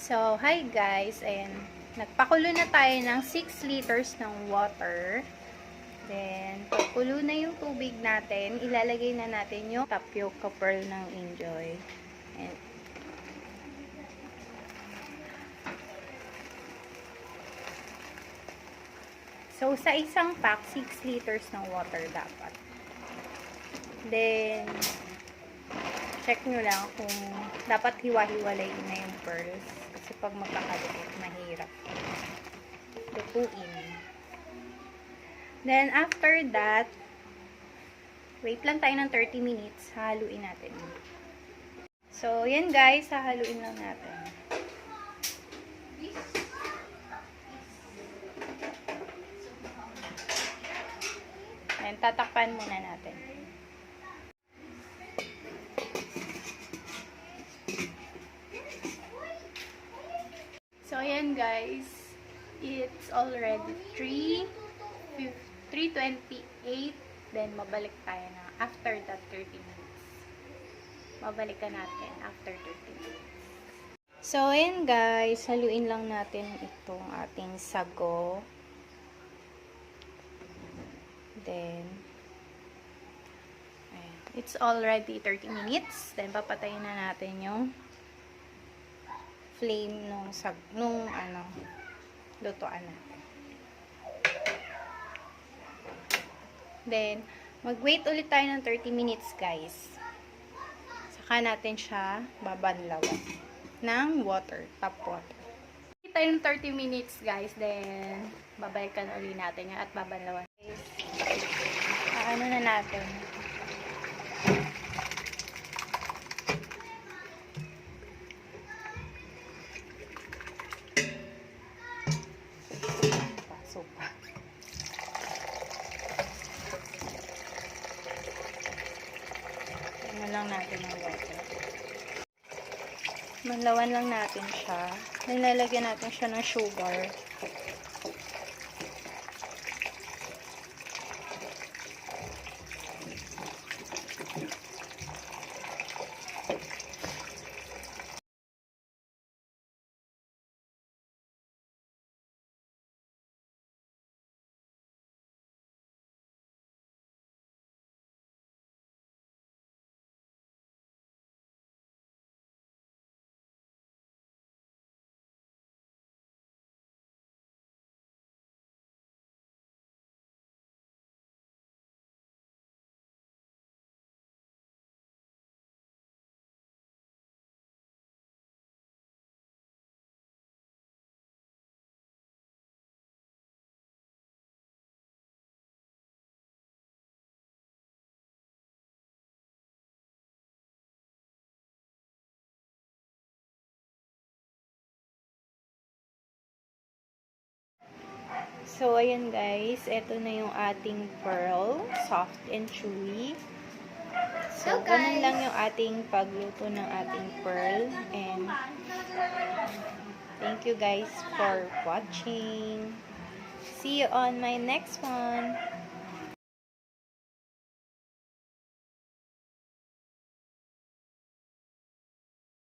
So, hi guys, ayan, nagpakulo na tayo ng 6 liters ng water. Then, pagkulo na yung tubig natin, ilalagay na natin yung tapioca pearl ng Enjoy. Ayan. So, sa isang pack, 6 liters ng water dapat. Then, check nyo lang kung dapat hiwa-hiwalay na yung pearls. Kasi pag magkakadikit, mahirap lutuin. Then, after that, wait lang tayo ng 30 minutes. Haluin natin. So, yan guys. Haluin lang natin. Then, tatakpan muna natin. So, ayan guys. It's already 3:28. Then, mabalik tayo na after that 30 minutes. Mabalikan natin after 30 minutes. So, ayan guys. Haluin lang natin itong ating sago. Then, ayan. It's already 30 minutes. Then, papatayin na natin yung flame nung lutuan natin. Then, mag-wait ulit tayo ng 30 minutes, guys. Saka natin siya babanlawan ng water, tap water. Wait tayo ng 30 minutes, guys. Then, babalikan ulit natin yan at babanlawan. Ano na natin? Sopa. Ano lang natin ng water. Manlawan lang natin siya. Nilalagyan natin siya ng sugar. So, ayan guys. Ito na yung ating pearl. Soft and chewy. So, ganun lang yung ating pagluto ng ating pearl. And, thank you guys for watching. See you on my next one.